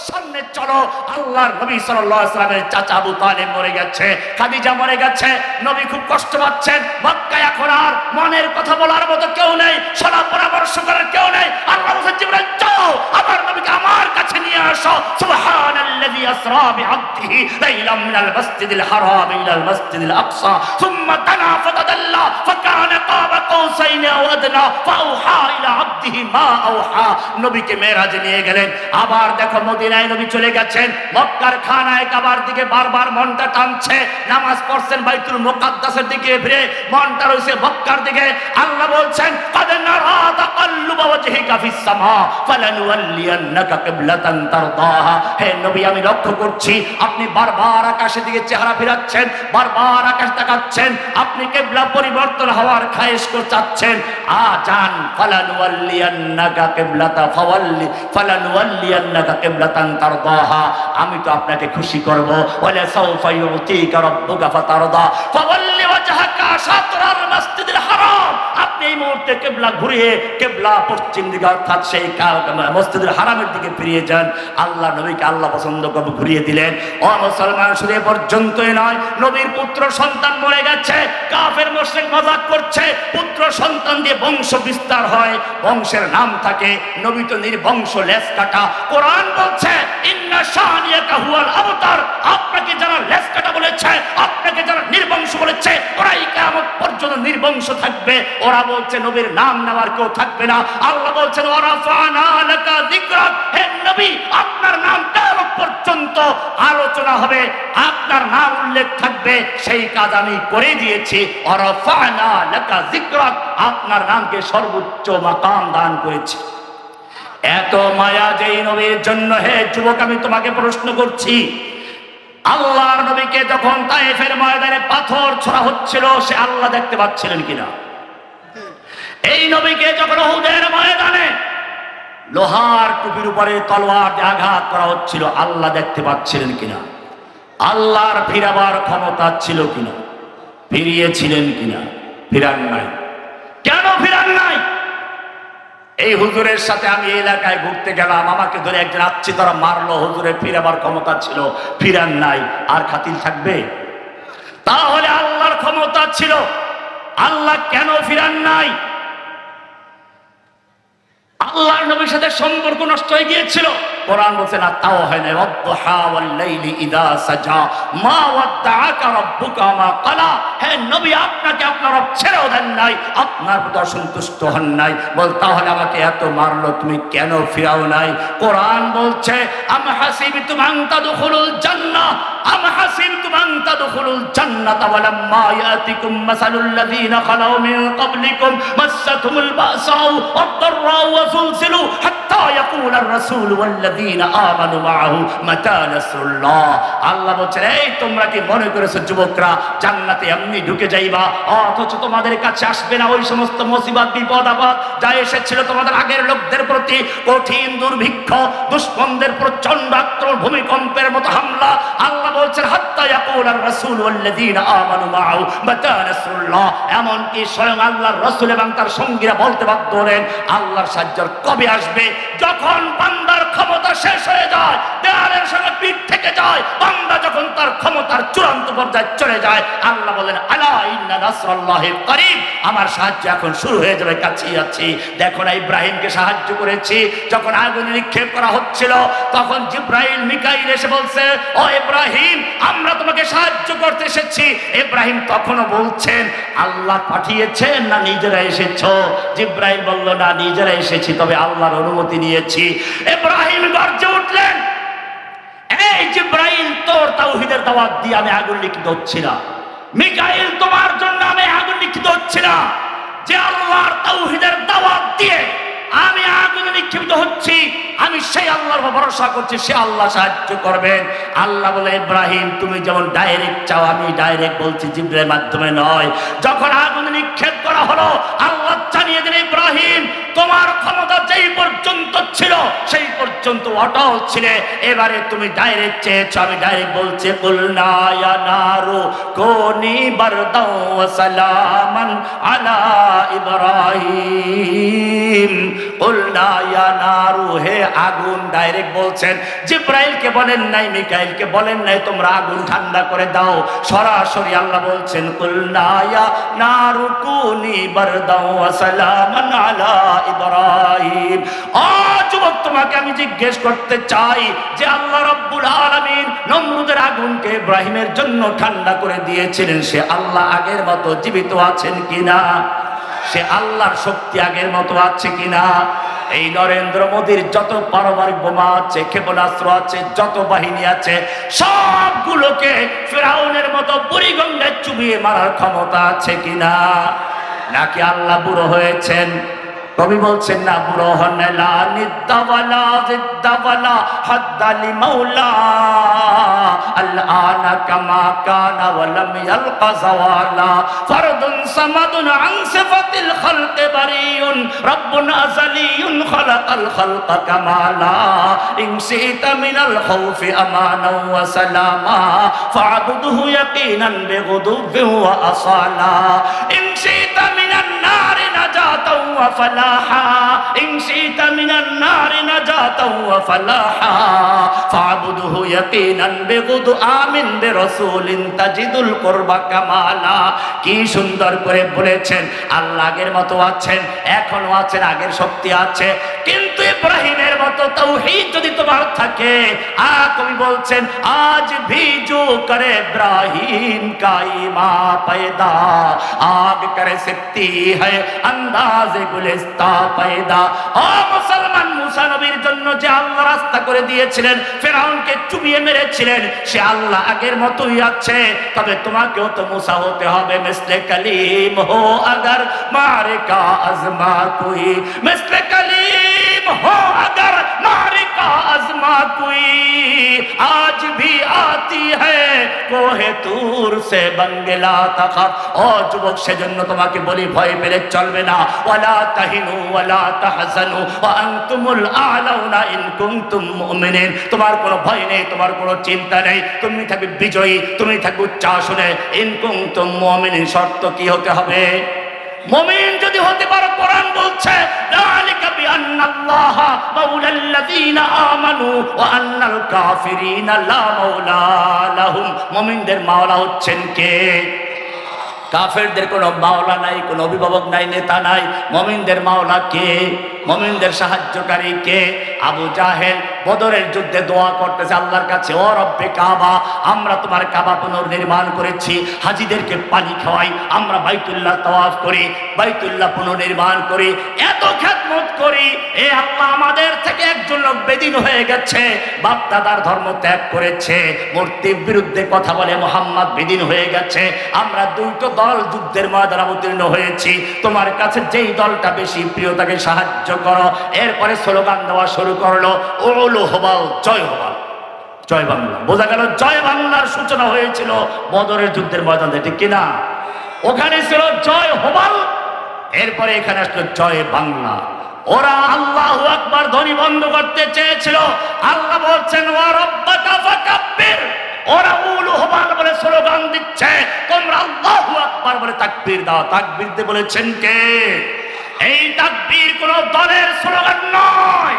সামনে চলো। আল্লাহর নবী সাল্লাল্লাহু আলাইহি ওয়াসাল্লামের চাচা আবু তালেব মরে গেছে, খাদিজা মরে গেছে, নবী খুব কষ্ট পাচ্ছেন। মক্কায় এখন আর মনের কথা বলার মতো কেউ নেই, সলা পরামর্শ করার কেউ নেই। আল্লাহ বলেন জিবরাইল যাও আমার নবীকে আমার কাছে নিয়ে আসো। সুবহানাল্লাযী আসরা বিআবদিহি লাইলাম মিনাল মাসজিদিল হারাম ইলাল মাসজিদিল আকসা সুম্মা দানা ফাতাদাল্লা ফাকানা কাবা কাউসাইনি আও আদনা ফাআওহা ইলা আবদিহি মা আওহা। নবীকে মেরাজে নিয়ে গেলেন। আবার দেখো মদিনায় নবী চলে গেছেন, মক্কার খানায় কাবার দিকে বারবার মনটা টানছে, নামাজ পড়ছেন বাইতুল মুকাদ্দাসের দিকে, ফিরে মনটা রয়েছে মক্কার দিকে। আল্লাহ বলছেন কাদ নারা তাকাল্লুবা ওয়াজহিকা ফিস সামা ফালানুওয়াল্লিয়ান্নাকা কিবলাতান তারদাহা। হে নবী আমি লক্ষ্য করছি আপনি বারবার আকাশের দিকে চেহারা ফিরাচ্ছেন, বারবার আকাশ তাকাচ্ছেন, আপনি কিবলা পরিবর্তন হওয়ার খায়েশ চাচ্ছেন। আজান ফালানুওয়াল্লিয়ান্নাকা কিবলাতা ফালানুওয়াল্লিয়ান্নাকা কিবলাতান তারদাহা। আমি তো আপনাকে খুশি করব। ওয়ালা সাওফা ইউতিকা রাব্বুকা ফাতারদা ফাওয়াল্লি ওয়াজহাকা শাতরাল মাসজিদিল হারাম। আপনি এই মুহূর্তে কিবলা ঘুরিয়ে কিবলা পশ্চিম দিকে অর্থাৎ সেই মসজিদুল হারামের দিকে ফিরিয়ে যান। আল্লাহ নবীকে আল্লাহ পছন্দ করে ঘুরিয়ে দিলেন। ও মুসলমান শুধু এ পর্যন্তই নয়, নবীর পুত্র সন্তান মরে গেছে, কাফের মুশরিক মজাক করছে, পুত্র সন্তান দিয়ে বংশ বিস্তার হয়, বংশের নাম থাকে। নবী তো নির্বংশ, লেজ কাটা। কোরআন বলছে ইন্না শানিয়াকা হুয়াল আবতার। আপনাকে যারা লেজ কাটা বলেছে, আপনাকে যারা নির্বংশ বলেছে, ওরাই কিয়ামত পর্যন্ত নির্বংশ থাকবে। ওরা বলছে নবীর নাম নেওয়ার কেউ থাকবে না। আল্লাহ বলছেন ওয়ারাফানা লাকা যিকরাক। হে নবী আপনার নাম কিয়ামত পর্যন্ত আলোচনা হবে, আপনার নাম উল্লেখ থাকবে, সেই কাজ আমি করে দিয়েছি। ওয়ারাফানা লাকা যিকরাক, আপনার নামকে সর্বোচ্চ মাকাম দান করেছি। এত মায়া যেই নবীর জন্য। হে যুবক আমি তোমাকে প্রশ্ন করছি, আল্লাহর নবীকে যখন তায়েফের ময়দানে পাথর ছোড়া হচ্ছিল সে আল্লাহ দেখতে পাচ্ছিলেন কিনা? এই নবীকে যখন উহুদের ময়দানে লোহার টুপির উপরে তলোয়ার দিয়ে আঘাত করা হচ্ছিল আল্লাহ দেখতে পাচ্ছিলেন কিনা? আল্লাহর ফিরাবার ক্ষমতা ছিল কিনা? ফিরিয়েছিলেন কিনা? ফিরান নাই। কেন ফিরান নাই? এই হুজুরের সাথে আমি এলাকায় ঘুরতে গেলাম, আমাকে ধরে একজন আচ্ছি তারা মারলো, হুজুরের ফিরাবার ক্ষমতা ছিল, ফিরান নাই। আর খাতির থাকবে? তাহলে আল্লাহর ক্ষমতা ছিল, আল্লাহ কেন ফিরান নাই? আল্লাহর নবীর সাথে সম্পর্ক নষ্ট হয়ে গিয়েছিল। কোরআন বলছে না তাও হয় না। ওয়াদদুহা ওয়াল লাইলি ইযা সাজা মা ওয়াদদাআকা রাব্বুকা মা ক্বালা। হে নবী আপনাকে আপনার রব ছেড়েও দেন নাই, আপনার প্রতি অসন্তুষ্ট হন নাই। বল তাহলে আমাকে এত মারলো, তুমি কেন ফিরাও নাই? কোরআন বলছে আম হাসিবতুম আন তাদখুলুল জান্নাহ আম হাসিবতুম আন তাদখুলুল জান্নাতা ওয়ালাম্মা ইয়াতিকুম মাসালুল লাযীনা খালাউ মিন ক্বাবলিকুম মাসসাতুমুল বাসাউ ওয়াদ-দাররাউ ওয়া যুলজিলু হাত্তা ইয়াকুলার রাসূলু ওয়াল্লাযীনা আমানু মাআহু মাতা নাসরুল্লাহ। আল্লাহ বলছেন এই তোমরা কি মনে করেছো যুবকরা জান্নাতে এমনি ঢুকে যাইবা, অথচ তোমাদের কাছে আসবে না ওই সমস্ত মুসিবত বিপদ আপদ যা এসেছিল তোমাদের আগের লোকদের প্রতি? কঠিন দুর্ভিক্ষ, দুশমনদের প্রচন্ড আক্রমণ, ভূমিকম্পের মতো হামলা। আল্লাহ বলছেন হাত্তা ইয়াকুলার রাসূল ওয়াল্লাযীনা আমানু মাআহু মাতা নাসরুল্লাহ। এমন কি স্বয়ং আল্লাহর রাসূল এবং তার সঙ্গীরা বলতে বাধ্য হলেন আল্লাহর সাহায্য কবে আসবে? যখন বান্দার ক্ষমতা শেষ হয়ে যায়, দেয়ালের সঙ্গে পিঠ থেকে যায়, বান্দা যখন তার ক্ষমতার চূড়ান্ত পর্যায়ে চলে যায়, আল্লাহ বলেন আলা ইন্না নাসরাল্লাহি করিব, আমার সাহায্য এখন শুরু হয়ে যাবে, কাছেই আছি। দেখো না ইব্রাহিমকে সাহায্য করেছি, যখন আগুন নিক্ষেপ করা হচ্ছিল তখন জিবরাইল মিকাইল এসে বলছে ও ইব্রাহিম আমরা তোমাকে সাহায্য করতে এসেছি। ইব্রাহিম তখনও বলছেন আল্লাহ পাঠিয়েছেন না নিজেরা এসেছো? জিবরাইল বলল না নিজেরা এসেছি, তবে আল্লাহর অনুমতি নিয়েছি। ইব্রাহিম গর্জে উঠলেন এই জিবরাইল তোর তাওহীদের দাওয়াত দিয়ে আমি আগুন লিখিত হচ্ছি না, মিকাইল তোমার জন্য আমি আগুন লিখিত হচ্ছি না, যে আল্লাহর তাওহীদের দাওয়াত দিয়ে আমি আগুনে নিক্ষিপ্ত হচ্ছি আমি সেই আল্লাহর উপর ভরসা করছি, সে আল্লাহ সাহায্য করবেন। আল্লাহ বলে ইব্রাহিম তুমি যেমন ডাইরেক্ট চাও আমি ডাইরেক্ট বলছি, জিবরাইলের মাধ্যমে নয়। যখন আগুনে নিক্ষেপ করা হলো আল্লাহ জানিয়ে দিলেন ইব্রাহিম তোমার ক্ষমতা যেই পর্যন্ত ছিল সেই পর্যন্ত অটল ছিলে, এবারে তুমি ডাইরেক্ট চেয়েছো, আমি ডাইরেক্ট বলছি কুলনা ইয়া নারু কুনি বারদাও ওয়া সালামান আলা ইব্রাহিম। কুলনা ইয়া নারু, হে আগুন, ডাইরেক্ট বলছেন। জিব্রাইলকে বলেন নাই, মিকাইলকে বলেন নাই তোমরা আগুন ঠান্ডা করে দাও, সরাসরি আল্লাহ বলছেন কুলনা ইয়া নারু কুনি বারদাও ওয়া সালামান আলা ইব্রাহিম। যুবক, তোমাকে আমি জিজ্ঞেস করতে চাই যে আল্লাহ রাব্বুল আলামিন নমরুদের আগুনকে ইব্রাহিমের জন্য ঠান্ডা করে দিয়েছিলেন, সে আল্লাহ আগের মতো জীবিত আছেন কিনা? সে আল্লাহর শক্তি আগের মতো আছে কিনা? এই নরেন্দ্র মোদীর যত পারমাণবিক বোমা আছে, ক্ষেপণাস্ত্র আছে, যত বাহিনী আছে, সবগুলোকে ফিরাউনের মতো বুড়িগঙ্গায় চুবিয়ে মারার ক্ষমতা আছে কিনা? নাকি আল্লাহ বুড়ো হয়েছেন? কবি বলছেন না, বুড়ো হন লা নিদ্দাওয়ালা জিদ্দাওয়ালা হাদ্দালি মাওলা আলআনা কামা কানা ওয়া লাম ইয়ালকা যাওয়ালা ফারদুন সামাদুন আন সিফাতিল খালকি বারিউন রাব্বুন আযালিয়ুন খালাকাল খালকা কামালা ইনসিতা মিনাল খাউফি আমানা ওয়া সালামা ফা'বুদহু ইয়াকিনান বিগুদুবি ওয়া আসালা ইনসিতা মিনান নারি নাজাতাও ওয়া ফালাহা ইনসিতা মিনান নারি নাজাতাও ওয়া ফালাহা ফা'বুদহু ইয়াকিনান বিগুদু আমিন বিরাসূলিন তাজিদুল কুরবা কামালা। কি সুন্দর করে বলেছেন, আল্লাহ আগের মতো আছেন, এখনো আছেন, আগের শক্তি আছে। কিন্তু ইব্রাহিমের মতো তাওহীদ যদি তোমার থাকে, কবি বলছেন আজ ভি জো করে ইব্রাহিম কা ইমা पैदा आग करे सकती है अंदाज़े गुलिस्ता पैदा। ও মুসলমান, মুসা নবীর জন্য যে আল্লাহ রাস্তা করে দিয়েছিলেন, ফিরাউনকে চুবিয়ে মেরেছিলেন, সে আল্লাহ আগের মতোই আছে। তবে তোমাকেও তো মুসা হতে হবে, মিসলে কলিম হো अगर मारे का आजमा कोई मिसले कलीम हो अगर मारे का आजमा कोई आज भी आती है कोहे तूर से बंगला तखफ। ও যুবক, সেজন্য তোমাকে বলি ভয় পেলে চলবে না। ওয়ালা তাহিনু ওয়ালা তাহজানু ওয়া আনতুমুল আ'লাউনা ইন কুনতুম মুমিনিন। তোমার কোনো ভয় নেই, তোমার কোনো চিন্তা নেই, তুমি থাকবে বিজয়ী, তুমি থাকবে উচ্চাসনে। ইন কুনতুম মুমিনিন, শর্ত কি হতে হবে? মুমিন যদি হতে পারো, কোরআন বলছে যালিকা বিআন্নাল্লাহা মাওলাল্লাযীনা আমানু ওয়া আন্নাল কাফিরিনা লা মাওলা লাহুম। মুমিনদের মাওলা হচ্ছেন কে? কাফেরদের কোনো মাওলা নাই, কোনো অভিভাবক নাই, নেতা নাই। মুমিনদের মাওলা কে? মুমিনদের সাহায্যকারী কে? আবু জাহেল বদরের যুদ্ধে দোয়া করতেছে আল্লাহর কাছে, ও রব্বে কাবা, আমরা তোমার কাবা পুনর্নির্মাণ করেছি, হাজীদেরকে পানি খাওয়াই, আমরা বাইতুল্লাহ তাওয়াফ করি, বাইতুল্লাহ পুনর্নির্মাণ করি, এত খেদমত করি, এ আল্লাহ আমাদের থেকে একজন লোক বেদিন হয়ে গেছে, বাপ দাদার ধর্ম ত্যাগ করেছে, মূর্তির বিরুদ্ধে কথা বলে মুহাম্মদ বেদিন হয়ে গেছে। আমরা দুটো দল যুদ্ধের ময়দানে অবতীর্ণ হয়েছি, তোমার কাছে যেই দলটা বেশি প্রিয় তাকে সাহায্য করো। এরপরে স্লোগান দেওয়া শুরু করলো, ওলো হবাল, জয় হবাল, জয় বাংলা। বোঝা গেল জয় বাংলার সূচনা হয়েছিল বদরের যুদ্ধের ময়দানে, ঠিক কিনা? ওখানে ছিল জয় হবাল, এরপরে এখানে আসলো জয় বাংলা। ওরা আল্লাহু আকবার ধ্বনি বন্ধ করতে চেয়েছিল, আল্লাহ বলছেন ওয়া রাব্বাকা ফাকাব্বির। ওরা উলু হবাল বলে স্লোগান দিচ্ছে, তোমরা আল্লাহু আকবার বলে তাকবীর দাও। তাকবীর দিয়ে বলেছেন কে? এই তাকবীর কোন দলের স্লোগান নয়।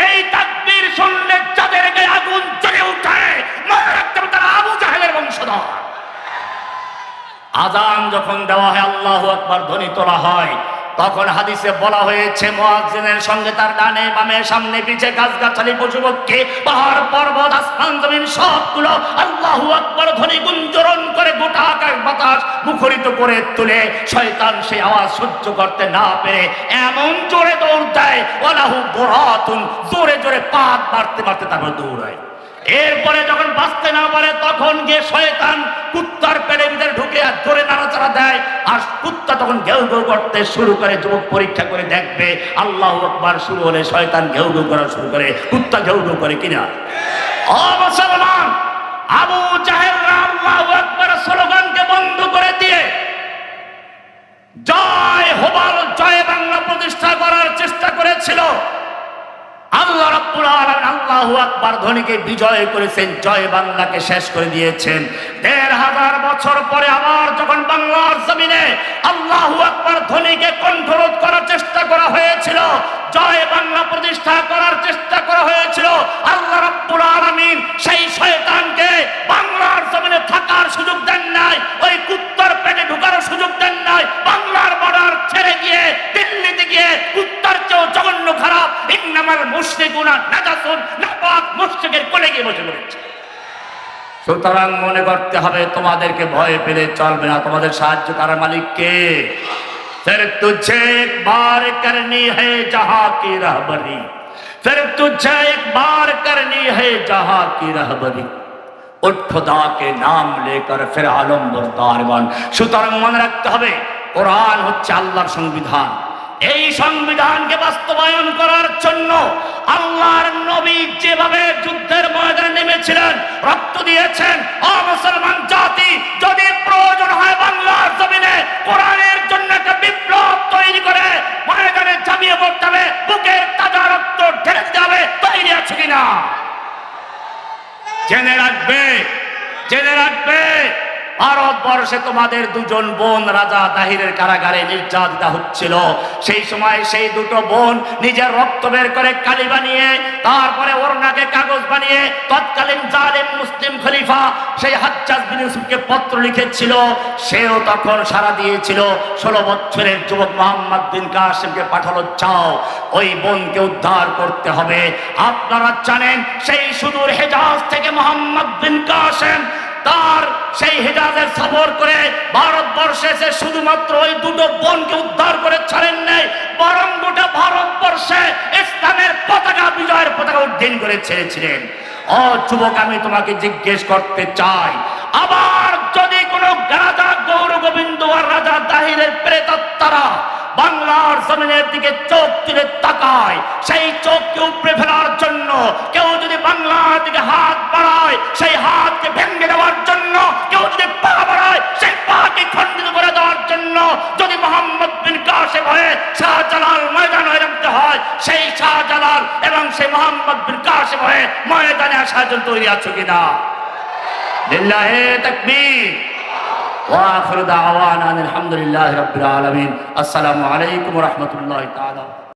এই তাকবীর শুনলে যাদের গায়ে আগুন জ্বলে ওঠে, মনে রাখতে হবে তারা আবু জাহেলের বংশধর। আযান যখন দেওয়া হয়, আল্লাহু আকবার ধ্বনি তোলা হয়, তখন হাদিসে বলা হয়েছে মুয়াজ্জিনের সঙ্গে তার ডানে বামে সামনে পিছে গাছগাছালি পশুপক্ষী পাহাড় পর্বত আসমান জমিন সবগুলো আল্লাহু আকবার ধ্বনি গুঞ্জরণ করে গোটা আকাশ বাতাস মুখরিত করে তুলে শয়তান সেই আওয়াজ সহ্য করতে না পেরে এমন জোরে দৌড় দেয়, ওয়ালাহু বুরাতুন, জোরে জোরে পাত মারতে মারতে তারপর দৌড়ায়। এরপরে যখন বাঁচতে না পারে তখন গিয়ে শয়তান কুত্তার পেটের ভিতরে ঢুকে আর জোরে নাড়াচাড়া দেয়, আর কুত্তা তখন ঘেউ ঘেউ করতে শুরু করে। যুবক পরীক্ষা করে দেখবে, আল্লাহু আকবার শুরু হলে শয়তান ঘেউ ঘেউ করা শুরু করে, কুত্তা ঘেউ ঘেউ করে কিনা? ও মুসলমান, আবু জাহেলরা আল্লাহু আকবার স্লোগানকে বন্ধ করে দিয়ে জয় হবাল, জয় বাংলা প্রতিষ্ঠা করার চেষ্টা করেছিল। আল্লাহ রাব্বুল আলামিন আল্লাহু আকবার ধ্বনিকে বিজয় করেছেন, জয় বাংলাকে শেষ করে দিয়েছেন। ১৫০০ বছর পরে আবার যখন বাংলার জমিনে আল্লাহু আকবার ধ্বনিকে কণ্ঠরোধ করার চেষ্টা করা হয়েছিল, জয় বাংলা প্রতিষ্ঠা করার চেষ্টা করা হয়েছিল, আল্লাহ রাব্বুল আলামিন সেই শয়তানকে বাংলার জমিনে থাকার সুযোগ দেন নাই, ওই কুত্তার পেটে ঢোকার সুযোগ দেন নাই। বাংলার বর্ডার ছেড়ে গিয়ে দিল্লিতে গিয়ে কুত্তার চেয়েও জঘন্য খারাপ ইন্নামাল মুশরিকুনা নাজাসুন নাপাক মুশরিকের কোলে গিয়ে বসে পড়েছে। সুতরাং মনে করতে হবে তোমাদেরকে ভয় পেলে চলবে না। তোমাদের সাহায্য করার মালিক কে? फिर तुझे एक बार करनी है जहां की रहबरी, फिर तुझे एक बार करनी है जहां की रहबरी, उठ खुदा के नाम लेकर फिर आलम बरदार बन। সুতরাং মনে রাখতে হবে কোরআন হচ্ছে আল্লাহর সংবিধান। এই সংবিধানকে বাস্তবায়ন করার জন্য আল্লাহর নবী যেভাবে যুদ্ধের ময়দানে নেমেছিলেন, রক্ত দিয়েছেন, ও মুসলমান জাতি, যদি প্রয়োজন হয় বাংলার জমিনে কোরআনের জন্য একটা বিপ্লব তৈরি করে ময়দানে ঝাঁপিয়ে পড়তে হবে, বুকের তাজা রক্ত ঢেলে দিতে হবে। তৈরি আছে কিনা? জেনে রাখবে, জেনে রাখবে, ভারতবর্ষে তোমাদের দুজন বোন রাজা তাহিরের কারাগারে নির্যাতিত হচ্ছিল। সেই সময় সেই দুটো বোন নিজের রক্ত বের করে কালি বানিয়ে, তারপরে ওড়নাকে কাগজ বানিয়ে তৎকালীন জালেম মুসলিম খলিফা সেই হাজ্জাজ বিন ইউসুফকে পত্র লিখেছিল। সেও তখন সাড়া দিয়েছিল। 16 বছরের যুবক মোহাম্মদ বিন কাসেমকে পাঠালো, যাও ওই বোনকে উদ্ধার করতে হবে। আপনারা জানেন সেই সুদূর হেজাজ থেকে মোহাম্মদ বিন কাসেম তার সেই হেজাজের সফর করে ভারতবর্ষে এসে শুধুমাত্র ওই দুটো বোনকে উদ্ধার করে ছাড়েন নাই, বরং গোটা ভারতবর্ষে ইসলামের পতাকা, বিজয়ের পতাকা উড্ডীন করে ছেড়েছিলেন। ও যুবক, আমি তোমাকে জিজ্ঞেস করতে চাই, আবার যদি কোনো রাজা গৌর গোবিন্দ আর রাজা তাহিরের প্রেতাত্মারা বাংলার জমিনের দিকে চোখ তুলে তাকায়, সেই চোখকে উপড়ে ফেলার জন্য কেউ যদি বাংলার দিকে হাত বাড়ায়, সেই হাতকে ভেঙে দেওয়ার জন্য কেউ যদি পা বাড়ায়, সেই পাকে খণ্ডিত করে দেওয়ার জন্য যদি মোহাম্মদ বিন কাসেম হয়ে শাহজালাল ময়দান হয়ে নামতে হয়, সেই শাহজালাল এবং সেই মোহাম্মদ বিন কাসেম হয়ে ময়দানে আসার জন্য তৈরি আছো কিনা? লিল্লাহি তাকবীর। وآخر دعوانا الحمد لله رب العالمين. السلام عليكم ورحمة الله تعالى.